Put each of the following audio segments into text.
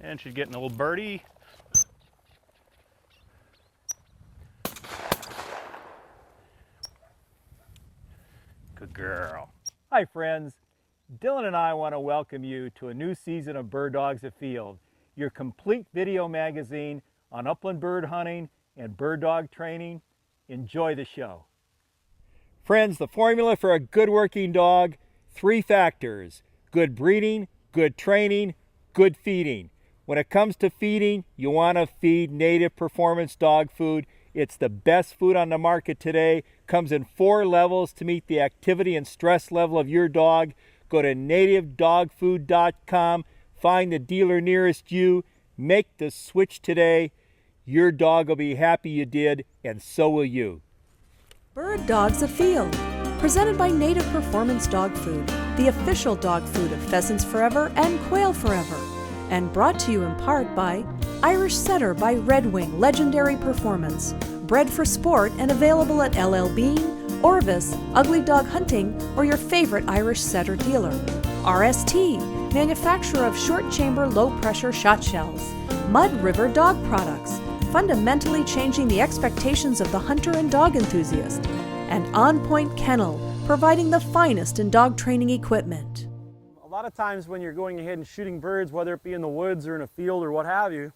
And she's getting a little birdie. Good girl. Hi friends, Dylan and I want to welcome you to a new season of Bird Dogs Afield, your complete video magazine on upland bird hunting and bird dog training. Enjoy the show. Friends, the formula for a good working dog, 3 factors: good breeding, good training, good feeding. When it comes to feeding, you want to feed native performance dog food. It's the best food on the market today. Comes in 4 levels to meet the activity and stress level of your dog. Go to nativedogfood.com, find the dealer nearest you, make the switch today. Your dog will be happy you did, and so will you. Bird Dogs Afield, presented by Native Performance Dog Food, the official dog food of Pheasants Forever and Quail Forever, and brought to you in part by Irish Setter by Red Wing Legendary Performance, bred for sport and available at LL Bean, Orvis, Ugly Dog Hunting, or your favorite Irish Setter dealer. RST, manufacturer of short chamber low pressure shot shells. Mud River Dog Products, fundamentally changing the expectations of the hunter and dog enthusiast. And On Point Kennel, providing the finest in dog training equipment. A lot of times when you're going ahead and shooting birds, whether it be in the woods or in a field or what have you,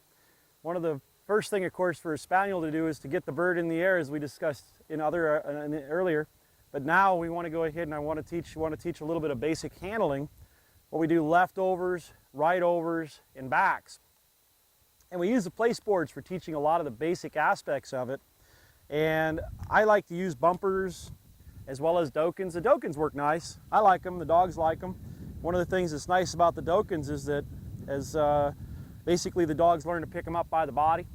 one of the first thing, of course, for a spaniel to do is to get the bird in the air, as we discussed earlier. But now we want to go ahead and I want to teach a little bit of basic handling, where we do leftovers, right overs, and backs. And we use the place boards for teaching a lot of the basic aspects of it. And I like to use bumpers as well as dokens. The dokens work nice. I like them. The dogs like them. One of the things that's nice about the dokens is that as basically the dogs learn to pick them up by the body,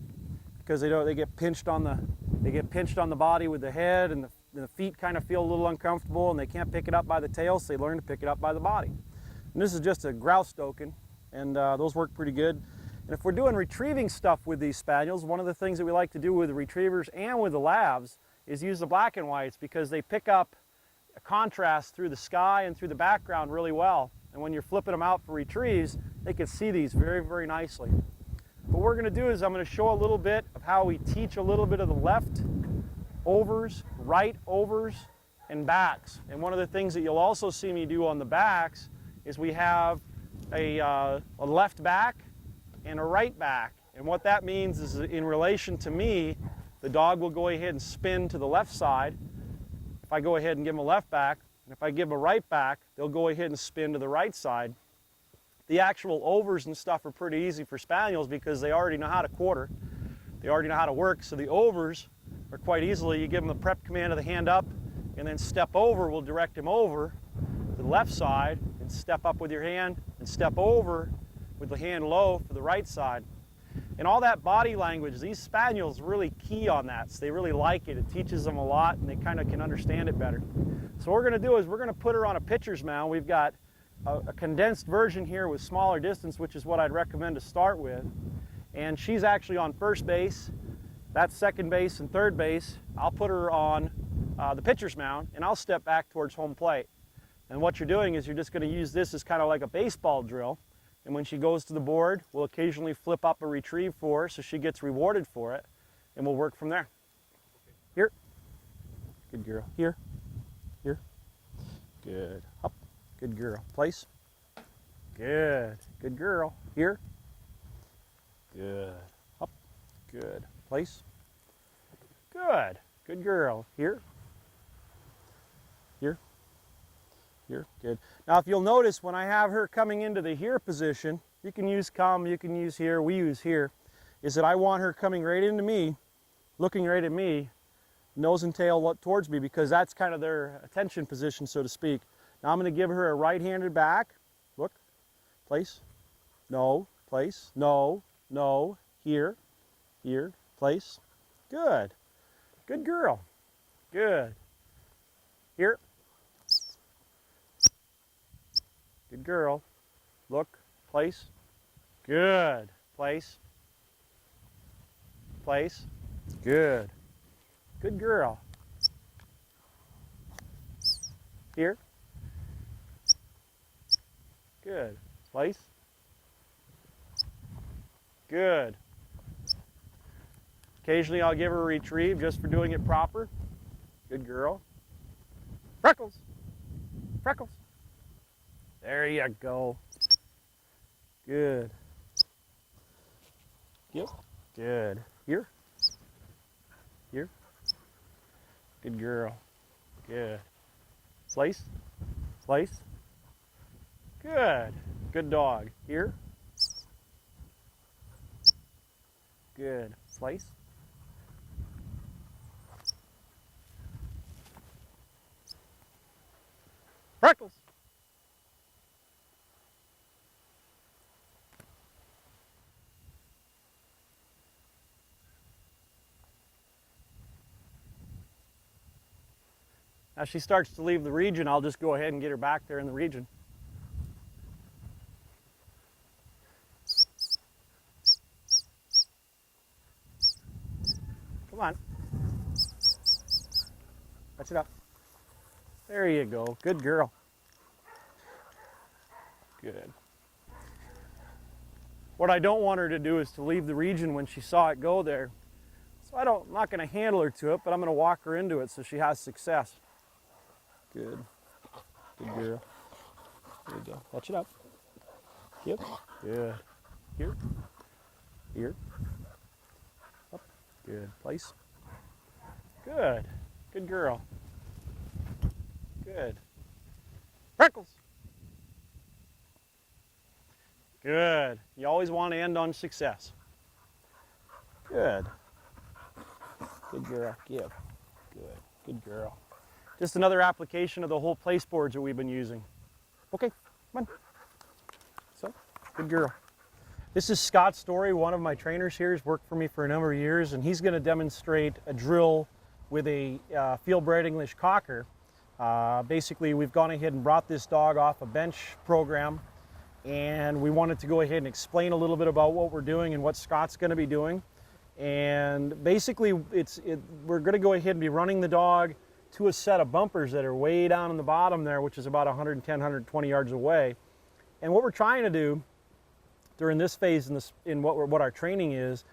because they get pinched on the body with the head, and the feet kind of feel a little uncomfortable, and they can't pick it up by the tail, so they learn to pick it up by the body. And this is just a grouse doken, and those work pretty good. And if we're doing retrieving stuff with these spaniels, one of the things that we like to do with the retrievers and with the labs is use the black and whites, because they pick up a contrast through the sky and through the background really well. And when you're flipping them out for retrieves, they can see these very, very nicely. What we're going to do is I'm going to show a little bit of how we teach a little bit of the left overs, right overs, and backs. And one of the things that you'll also see me do on the backs is we have a left back and a right back. And what that means is, in relation to me, the dog will go ahead and spin to the left side if I go ahead and give them a left back. And if I give them a right back, they'll go ahead and spin to the right side. The actual overs and stuff are pretty easy for spaniels because they already know how to quarter. They already know how to work, so the overs are quite easily, you give them the prep command of the hand up, and then step over will direct them over to the left side, and step up with your hand, and step over with the hand low for the right side. And all that body language, these spaniels really key on that, so they really like it. It teaches them a lot, and they kind of can understand it better. So what we're going to do is we're going to put her on a pitcher's mound. We've got a condensed version here with smaller distance, which is what I'd recommend to start with. And she's actually on first base. That's second base and third base. I'll put her on the pitcher's mound, and I'll step back towards home plate. And what you're doing is you're just going to use this as kind of like a baseball drill. And when she goes to the board, we'll occasionally flip up a retrieve for her so she gets rewarded for it, and we'll work from there. Here. Good girl. Here. Here. Good. Up. Good girl. Place. Good. Good girl. Here. Good. Up. Good. Place. Good. Good girl. Here. Here. Here. Good. Now if you'll notice, when I have her coming into the here position, you can use come, you can use here, we use here, is that I want her coming right into me, looking right at me, nose and tail towards me, because that's kind of their attention position, so to speak. Now I'm going to give her a right-handed back. Look. Place. No. Place. No. No. Here. Here. Place. Good. Good girl. Good. Here. Good girl. Look. Place. Good. Place. Place. Good. Good girl. Here. Good. Place. Good. Occasionally I'll give her a retrieve just for doing it proper. Good girl. Freckles. Freckles. There you go. Good. Yep. Good. Here. Here. Good girl. Good. Slice. Slice. Good. Good dog. Here. Good. Slice. Freckles. As she starts to leave the region, I'll just go ahead and get her back there in the region. Come on. Touch it up. There you go. Good girl. Good. What I don't want her to do is to leave the region when she saw it go there. So I'm not going to handle her to it, but I'm going to walk her into it so she has success. Good. Good girl. There you go. Touch it up. Yep. Good. Here. Here. Up. Good. Place. Good. Good girl. Good. Freckles. Good. You always want to end on success. Good. Good girl. Give. Good. Good girl. Just another application of the whole place boards that we've been using. Okay, come on. So, good girl. This is Scott Story, one of my trainers here. He's worked for me for a number of years, and he's going to demonstrate a drill with a field-bred English Cocker. Basically, we've gone ahead and brought this dog off a bench program, and we wanted to go ahead and explain a little bit about what we're doing and what Scott's going to be doing. And basically, we're going to go ahead and be running the dog to a set of bumpers that are way down in the bottom there, which is about 110, 120 yards away. And what we're trying to do during this phase in what our training is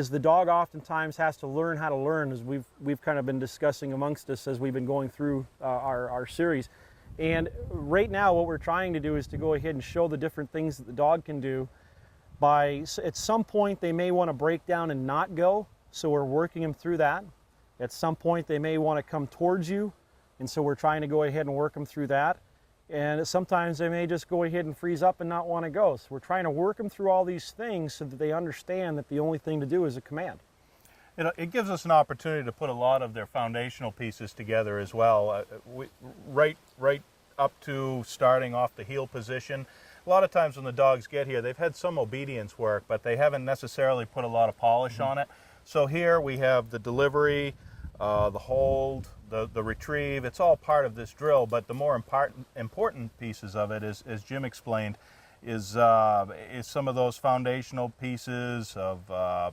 the dog oftentimes has to learn how to learn, as we've kind of been discussing amongst us as we've been going through our series. And right now what we're trying to do is to go ahead and show the different things that the dog can do. At some point they may want to break down and not go, so we're working them through that. At some point they may want to come towards you, and so we're trying to go ahead and work them through that. And sometimes they may just go ahead and freeze up and not want to go. So we're trying to work them through all these things so that they understand that the only thing to do is a command. It gives us an opportunity to put a lot of their foundational pieces together as well, right up to starting off the heel position. A lot of times when the dogs get here, they've had some obedience work, but they haven't necessarily put a lot of polish on it. So here we have the delivery, the hold, the retrieve. It's all part of this drill, but the more important pieces of it, as Jim explained, is some of those foundational pieces of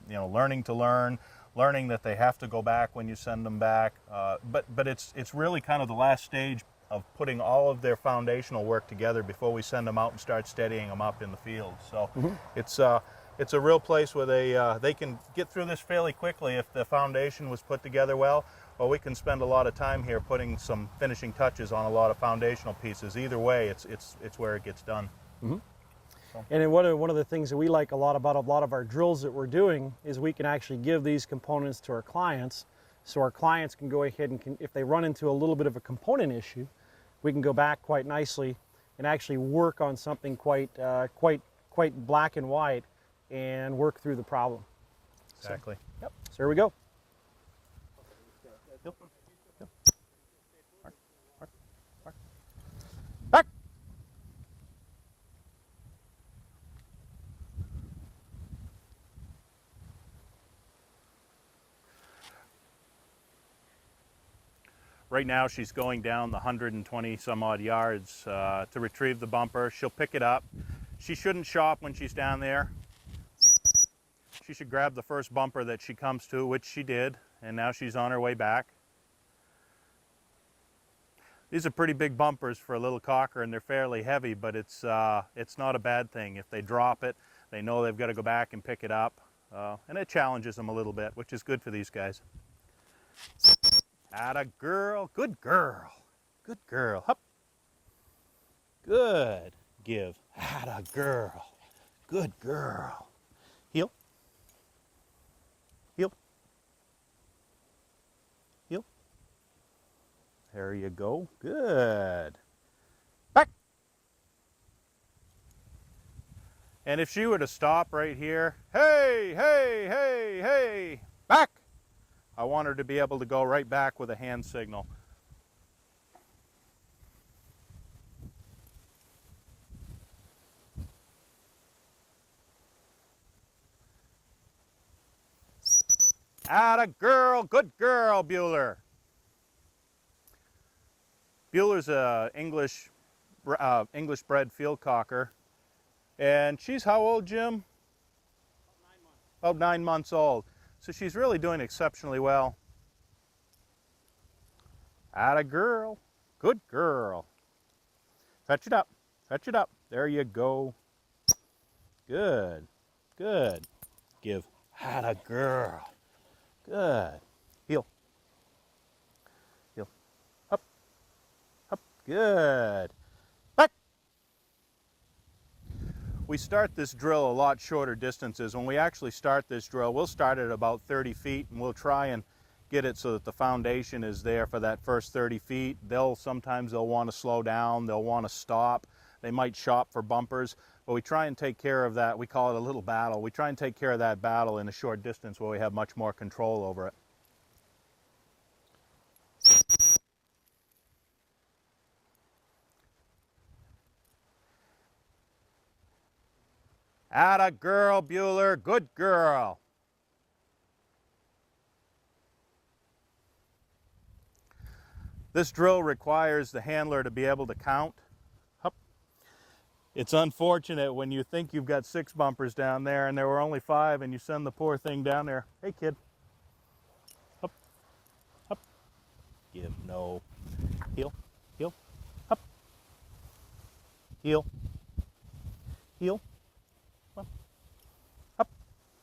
learning to learn, learning that they have to go back when you send them back. But it's really kind of the last stage of putting all of their foundational work together before we send them out and start steadying them up in the field. So it's a real place where they can get through this fairly quickly if the foundation was put together well, or we can spend a lot of time here putting some finishing touches on a lot of foundational pieces. Either way, it's where it gets done. Mm-hmm. So. And one of the things that we like a lot about a lot of our drills that we're doing is we can actually give these components to our clients, so our clients can go ahead and if they run into a little bit of a component issue, we can go back quite nicely and actually work on something quite black and white and work through the problem. Exactly. So, yep. So here we go. Yep. Yep. Back. Right now she's going down the 120 some odd yards to retrieve the bumper. She'll pick it up. She shouldn't shop when she's down there. She should grab the first bumper that she comes to, which she did, and now she's on her way back. These are pretty big bumpers for a little cocker, and they're fairly heavy, but it's not a bad thing. If they drop it, They know they've got to go back and pick it up, and it challenges them a little bit, which is good for these guys. Atta girl, good girl, good girl. Hup. Good. Give. Atta girl, good girl. Heel. Heel. Heel. There you go. Good. Back. And if she were to stop right here, hey, hey, hey, hey, back. I want her to be able to go right back with a hand signal. Atta girl, good girl, Bueller. Bueller's a English bred field cocker. And she's how old, Jim? About 9 months old. So she's really doing exceptionally well. Atta girl, good girl. Fetch it up, fetch it up. There you go. Good, good. Give. Atta girl. Good. Heel. Heel. Up. Up. Good. Back. We start this drill a lot shorter distances. When we actually start this drill, we'll start at about 30 feet and we'll try and get it so that the foundation is there for that first 30 feet. Sometimes they'll want to slow down, they'll want to stop. They might shop for bumpers, but we try and take care of that. We call it a little battle. We try and take care of that battle in a short distance where we have much more control over it. Atta girl, Bueller, good girl. This drill requires the handler to be able to count. Hup. It's unfortunate when you think you've got 6 bumpers down there and there were only 5 and you send the poor thing down there. Hey kid. Hup. Hup. Give. No. Heel. Heel. Hup. Heel. Heel. Well. Up.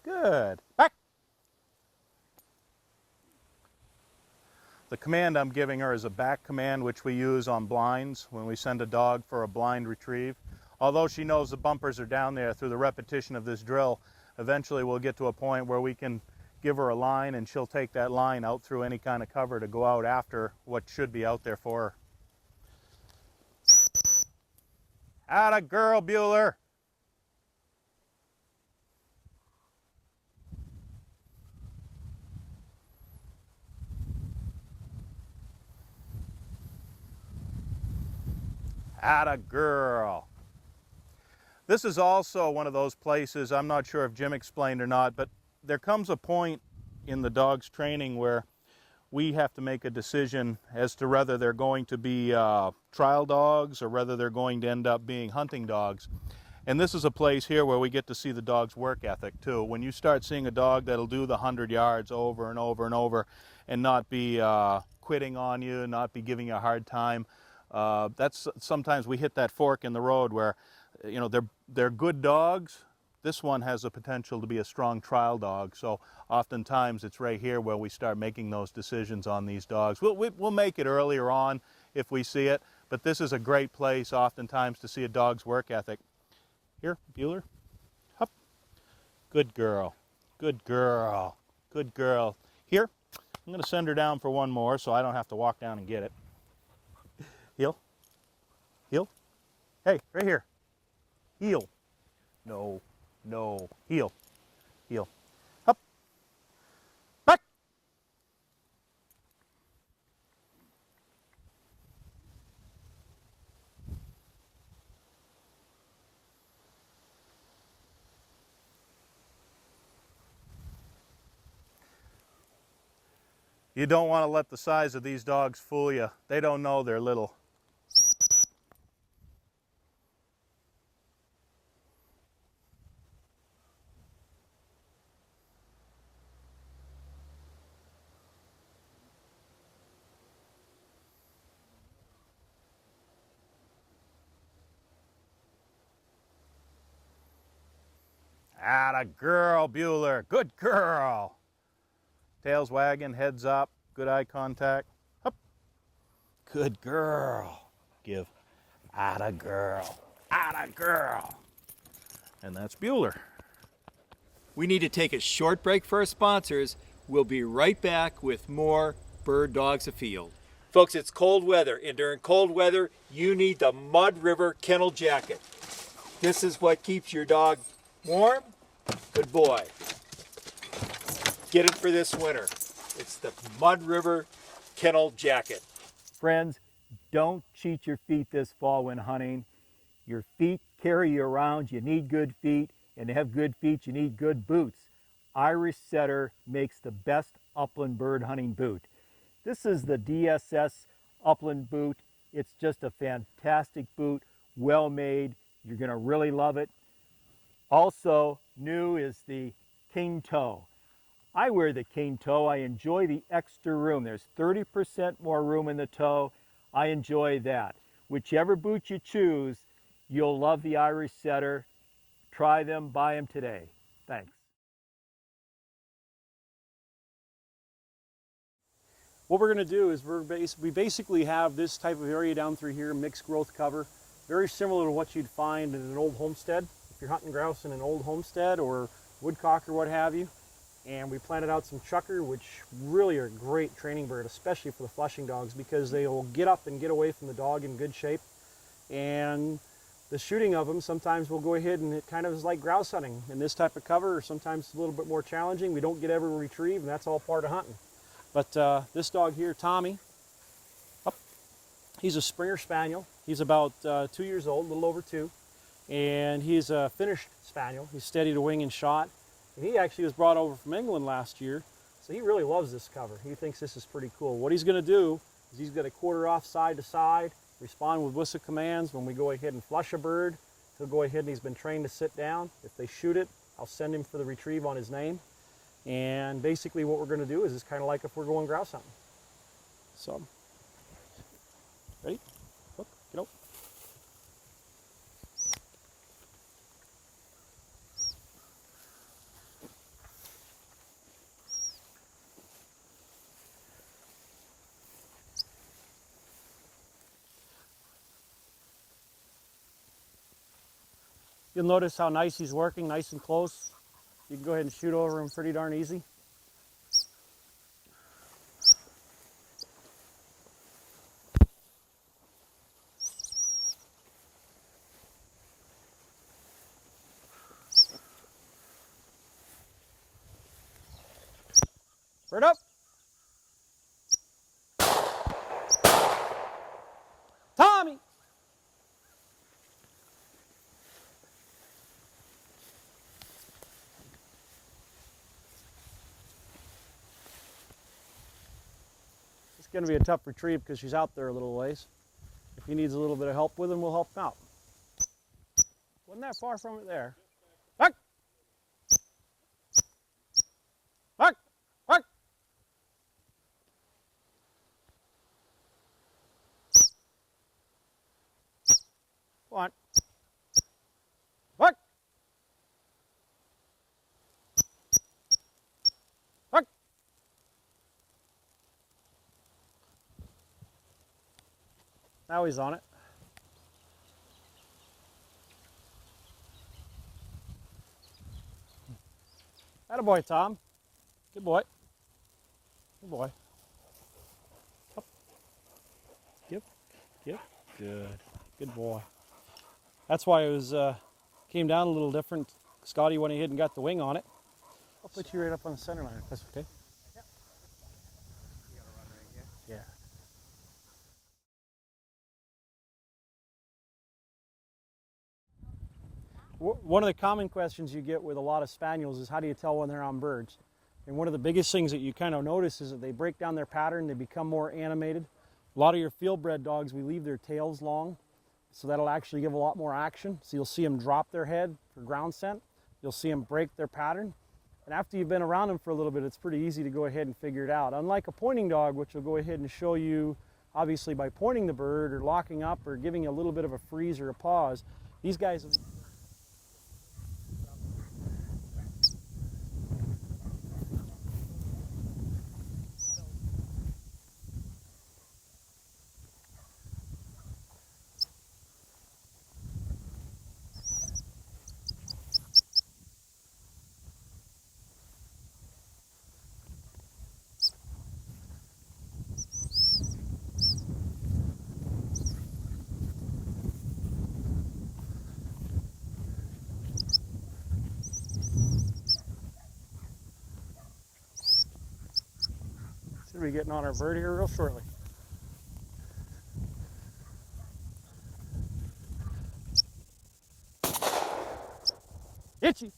Good. Back. The command I'm giving her is a back command, which we use on blinds when we send a dog for a blind retrieve. Although she knows the bumpers are down there, through the repetition of this drill, eventually we'll get to a point where we can give her a line and she'll take that line out through any kind of cover to go out after what should be out there for her. Atta girl, Bueller. Atta girl. This is also one of those places, I'm not sure if Jim explained or not, but there comes a point in the dog's training where we have to make a decision as to whether they're going to be trial dogs or whether they're going to end up being hunting dogs. And this is a place here where we get to see the dog's work ethic too. When you start seeing a dog that'll do the 100 yards over and over and over and not be quitting on you, not be giving you a hard time, that's sometimes we hit that fork in the road where, you know, they're good dogs. This one has the potential to be a strong trial dog. So oftentimes it's right here where we start making those decisions on these dogs. We'll make it earlier on if we see it, but this is a great place oftentimes to see a dog's work ethic. Here, Bueller. Hup. Good girl. Good girl. Good girl. Here, I'm going to send her down for one more so I don't have to walk down and get it. Heel. Heel. Hey, right here. Heel. No. No. Heel. Heel. Up. Back. You don't want to let the size of these dogs fool you. They don't know they're little. Atta girl, Bueller. Good girl. Tail's wagging, heads up, good eye contact. Up. Good girl. Give. Atta girl. Atta girl. And that's Bueller. We need to take a short break for our sponsors. We'll be right back with more Bird Dogs Afield. Folks, it's cold weather, and during cold weather, you need the Mud River Kennel Jacket. This is what keeps your dog warm. Good boy. Get it for this winter. It's the Mud River Kennel Jacket. Friends, don't cheat your feet this fall when hunting. Your feet carry you around. You need good feet, and to have good feet, you need good boots. Irish Setter makes the best upland bird hunting boot. This is the DSS upland boot. It's just a fantastic boot, well made. You're gonna really love it. Also new is the King Toe. I wear the King Toe. I enjoy the extra room. There's 30% more room in the toe. I enjoy that. Whichever boot you choose, you'll love the Irish Setter. Try them, buy them today. Thanks. What we're going to do is we basically have this type of area down through here, mixed growth cover, very similar to what you'd find in an old homestead. If you're hunting grouse in an old homestead or woodcock or what have you. And we planted out some chucker, which really are a great training bird, especially for the flushing dogs, because they will get up and get away from the dog in good shape. And the shooting of them, sometimes we'll go ahead and it kind of is like grouse hunting in this type of cover, or sometimes it's a little bit more challenging. We don't get every retrieve, and that's all part of hunting. But this dog here, Tommy, he's a Springer Spaniel. He's about 2 years old, a little over 2. And he's a finished Spaniel. He's steady to wing and shot. And he actually was brought over from England last year. So he really loves this cover. He thinks this is pretty cool. What he's going to do is he's going to quarter off side to side, respond with whistle commands. When we go ahead and flush a bird, he'll go ahead and he's been trained to sit down. If they shoot it, I'll send him for the retrieve on his name. And basically what we're going to do is it's kind of like if we're going grouse hunting. So, ready? Look, get out. You'll notice how nice he's working, nice and close. You can go ahead and shoot over him pretty darn easy. Bird up. Tommy. It's going to be a tough retrieve because she's out there a little ways. If he needs a little bit of help with him, we'll help him out. Wasn't that far from it there? Back! Back! Back! Come on. Back! Back! Now he's on it. Attaboy, Tom. Good boy. Good boy. Up. Yep. Yep. Good. Good boy. That's why it was came down a little different. Scotty went ahead and got the wing on it. I'll put you right up on the center line if that's okay. Yep. You gotta run right here. Yeah. One of the common questions you get with a lot of spaniels is how do you tell when they're on birds? And one of the biggest things that you kind of notice is that they break down their pattern, they become more animated. A lot of your field bred dogs, we leave their tails long, so that'll actually give a lot more action. So you'll see them drop their head for ground scent. You'll see them break their pattern. And after you've been around them for a little bit, it's pretty easy to go ahead and figure it out. Unlike a pointing dog, which will go ahead and show you, obviously by pointing the bird or locking up or giving a little bit of a freeze or a pause, these guys be getting on our bird here real shortly. Itchy.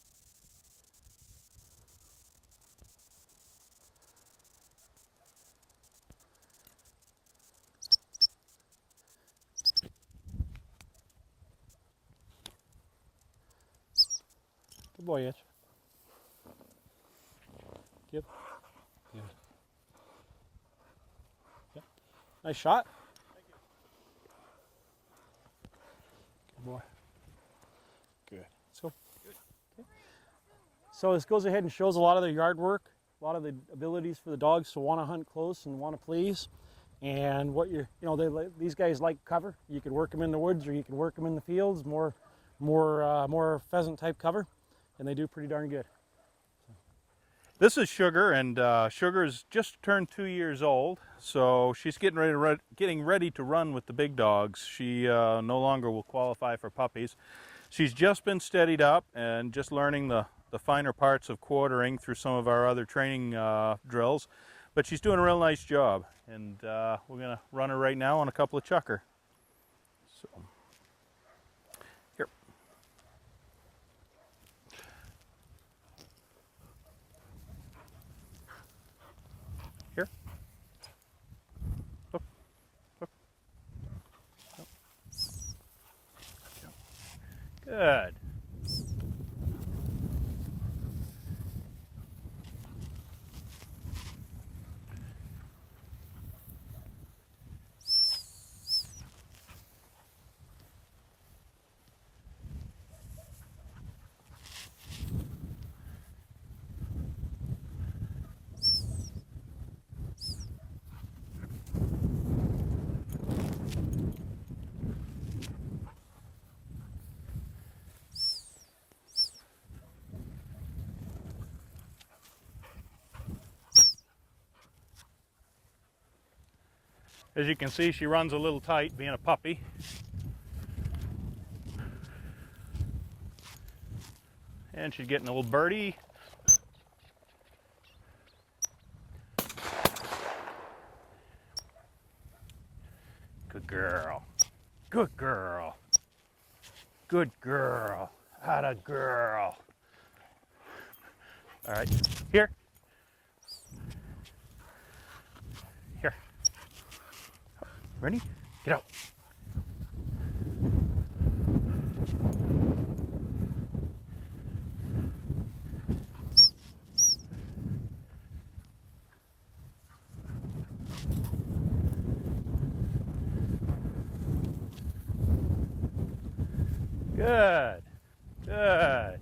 Good boy, Itch. Good. Good. Yep. Nice shot. Thank you. Good boy. Good. Let's go. Okay. So this goes ahead and shows a lot of the yard work, a lot of the abilities for the dogs to want to hunt close and want to please. And what you're, you know, these guys like cover. You can work them in the woods or you can work them in the fields, more pheasant type cover, and they do pretty darn good. This is Sugar, and Sugar's just turned 2 years old, so she's getting ready to run with the big dogs. She no longer will qualify for puppies. She's just been steadied up and just learning the finer parts of quartering through some of our other training drills, but she's doing a real nice job, and we're going to run her right now on a couple of chucker. So, here. Here. Look. Look. Good. As you can see, she runs a little tight, being a puppy. And she's getting a little birdie. Good girl. Good girl. Good girl. Atta girl. All right, here. Here. Ready? Get out. Good. Good.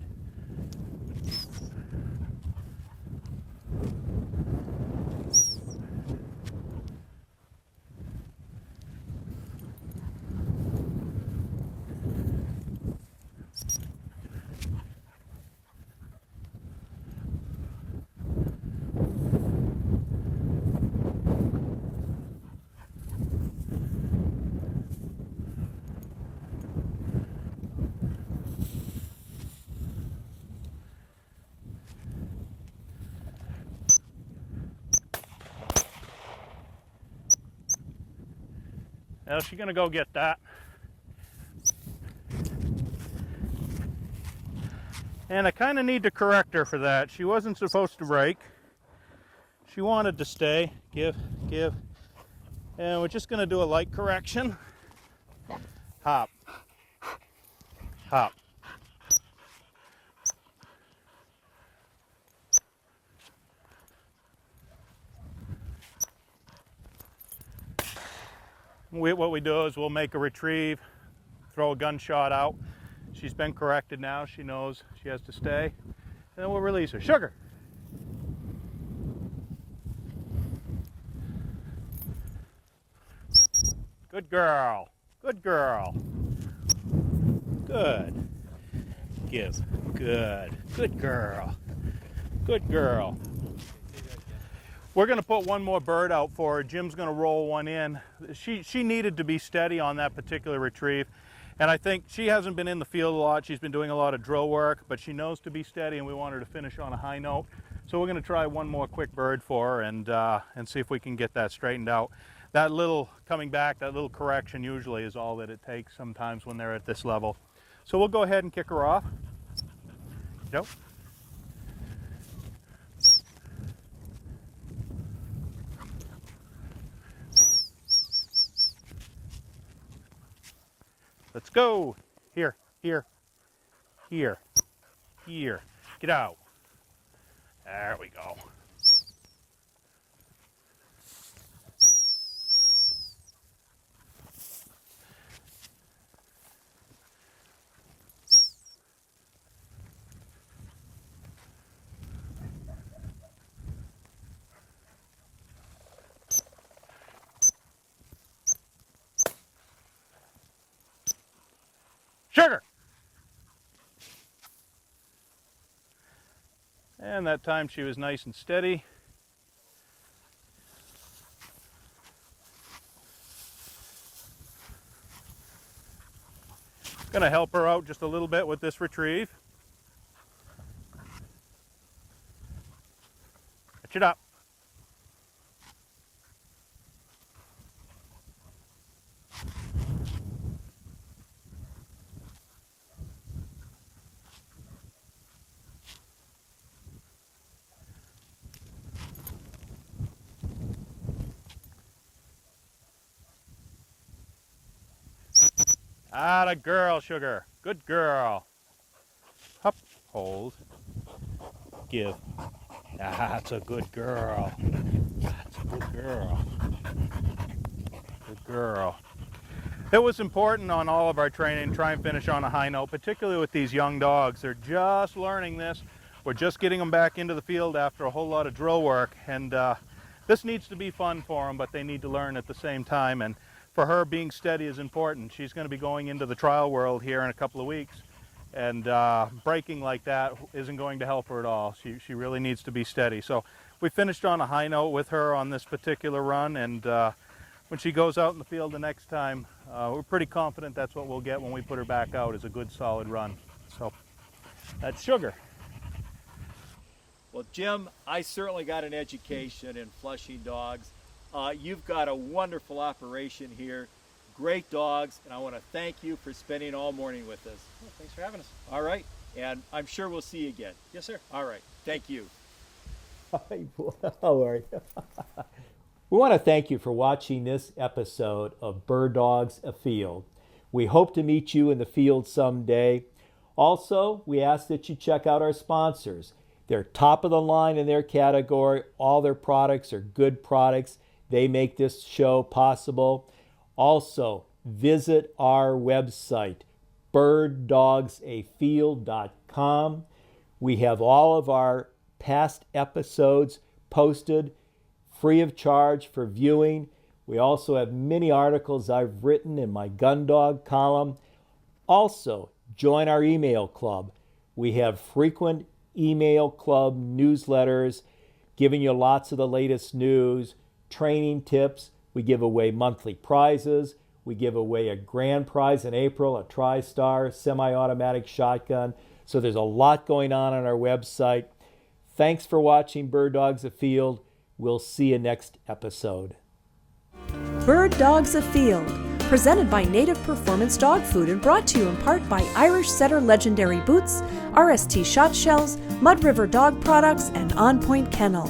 Now she's gonna go get that. And I kind of need to correct her for that. She wasn't supposed to break. She wanted to stay. Give. And we're just gonna do a light correction. Hop. Hop. What we do is we'll make a retrieve, throw a gunshot out. She's been corrected now. She knows she has to stay. And then we'll release her. Sugar. Good girl. Good girl. Good. Give. Good. Good girl. Good girl. We're going to put one more bird out for her. Jim's going to roll one in. She needed to be steady on that particular retrieve. And I think she hasn't been in the field a lot. She's been doing a lot of drill work, but she knows to be steady, and we want her to finish on a high note. So we're going to try one more quick bird for her and see if we can get that straightened out. That little coming back, that little correction usually is all that it takes sometimes when they're at this level. So we'll go ahead and kick her off. Yep. Let's go. Here, here, here, here. Get out. There we go. Sugar! And that time she was nice and steady. Gonna help her out just a little bit with this retrieve. Catch it up. Atta girl, Sugar. Good girl. Up, hold, give. That's a good girl. That's a good girl. Good girl. It was important on all of our training to try and finish on a high note, particularly with these young dogs. They're just learning this. We're just getting them back into the field after a whole lot of drill work, and this needs to be fun for them, but they need to learn at the same time. And for her, being steady is important. She's going to be going into the trial world here in a couple of weeks, and breaking like that isn't going to help her at all. She really needs to be steady. So we finished on a high note with her on this particular run, and when she goes out in the field the next time, we're pretty confident that's what we'll get when we put her back out, is a good solid run. So that's Sugar. Well, Jim, I certainly got an education in flushing dogs. You've got a wonderful operation here, great dogs, and I want to thank you for spending all morning with us. Well, thanks for having us. All right, and I'm sure we'll see you again. Yes, sir. All right, thank you. How are you? We want to thank you for watching this episode of Bird Dogs Afield. We hope to meet you in the field someday. Also, we ask that you check out our sponsors. They're top of the line in their category. All their products are good products. They make this show possible. Also, visit our website, birddogsafield.com. We have all of our past episodes posted free of charge for viewing. We also have many articles I've written in my gun dog column. Also, join our email club. We have frequent email club newsletters giving you lots of the latest news, training tips. We give away monthly prizes. We give away a grand prize in April, a TriStar semi-automatic shotgun. So there's a lot going on our website. Thanks for watching Bird Dogs Afield. We'll see you next episode. Bird Dogs Afield, presented by Native Performance Dog Food and brought to you in part by Irish Setter Legendary Boots, RST Shot Shells, Mud River Dog Products, and On Point Kennel.